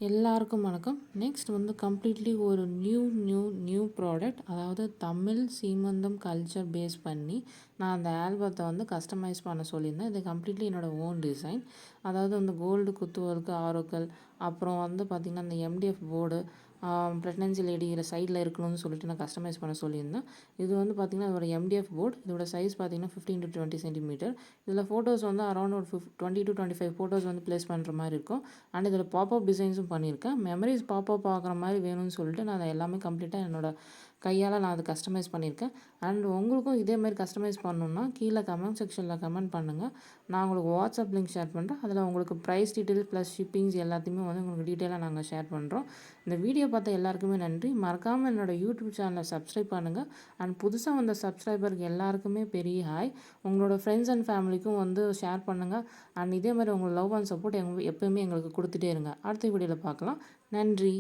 எல்லாருக்கும் வணக்கம். நெக்ஸ்ட் வந்து கம்ப்ளீட்லி ஒரு நியூ ப்ராடக்ட். அதாவது தமிழ் சீமந்தம் கல்ச்சர் பேஸ் பண்ணி நான் அந்த ஆல்பத்தை வந்து கஸ்டமைஸ் பண்ண சொல்லியிருந்தேன். இது கம்ப்ளீட்லி என்னோடய ஓன் டிசைன். அதாவது அந்த கோல்டு குத்துவர்க்கு ஆரோக்கல், அப்புறம் வந்து பார்த்திங்கன்னா அந்த எம்டிஎஃப் போர்டு, ப்ரெக்னன்சி லேடி இதில் சைடில் இருக்கணும்னு சொல்லிட்டு நான் கஸ்டமைஸ் பண்ண சொல்லியிருந்தேன். இது வந்து பார்த்திங்கன்னா அதோட எம்டிஎஃப் போர்டு. இதோட சைஸ் பார்த்திங்கன்னா 15 to 20 சென்டிமீட்டர். இதில் ஃபோட்டோஸ் வந்து அரௌண்ட் ஒரு 20 to 25 ஃபோட்டோஸ் வந்து ப்ளேஸ் பண்ணுற மாதிரி இருக்கும். அண்ட் இதில் பாப்அப் டிசைன்ஸும் பண்ணியிருக்கேன். மெமரிஸ் பாப்அப் ஆகிற மாதிரி வேணும்னு சொல்லிட்டு நான் அதை எல்லாமே கம்ப்ளீட்டாக என்னோட கையால் நான் அதை கஸ்டமைஸ் பண்ணியிருக்கேன். அண்ட் உங்களுக்கும் இதே மாதிரி கஸ்டமைஸ் பண்ணணுன்னா கீழே கமெண்ட் செக்ஷனில் கமெண்ட் பண்ணுங்கள். நான் உங்களுக்கு வாட்ஸ்அப் லிங்க் ஷேர் பண்ணுறேன். அதில் உங்களுக்கு ப்ரைஸ் டீட்டெயில் ப்ளஸ் ஷிப்பிங்ஸ் எல்லாத்தையுமே வந்து உங்களுக்கு டீட்டெயிலாக நாங்கள் ஷேர் பண்ணுறோம். இந்த வீடியோ பார்த்த எல்லாருக்குமே நன்றி. மறக்காமல் என்னோடய யூடியூப் சேனலை சப்ஸ்கிரைப் பண்ணுங்கள். அண்ட் புதுசாக வந்த சப்ஸ்கிரைபருக்கு எல்லாருக்குமே பெரிய ஹாய். உங்களோட ஃப்ரெண்ட்ஸ் அண்ட் ஃபேமிலிக்கும் வந்து ஷேர் பண்ணுங்கள். அண்ட் இதே மாதிரி உங்கள் லவ் அண்ட் சப்போர்ட் எப்போயுமே எங்களுக்கு கொடுத்துட்டே இருங்க. அடுத்த வீடியோவில் பார்க்கலாம். நன்றி.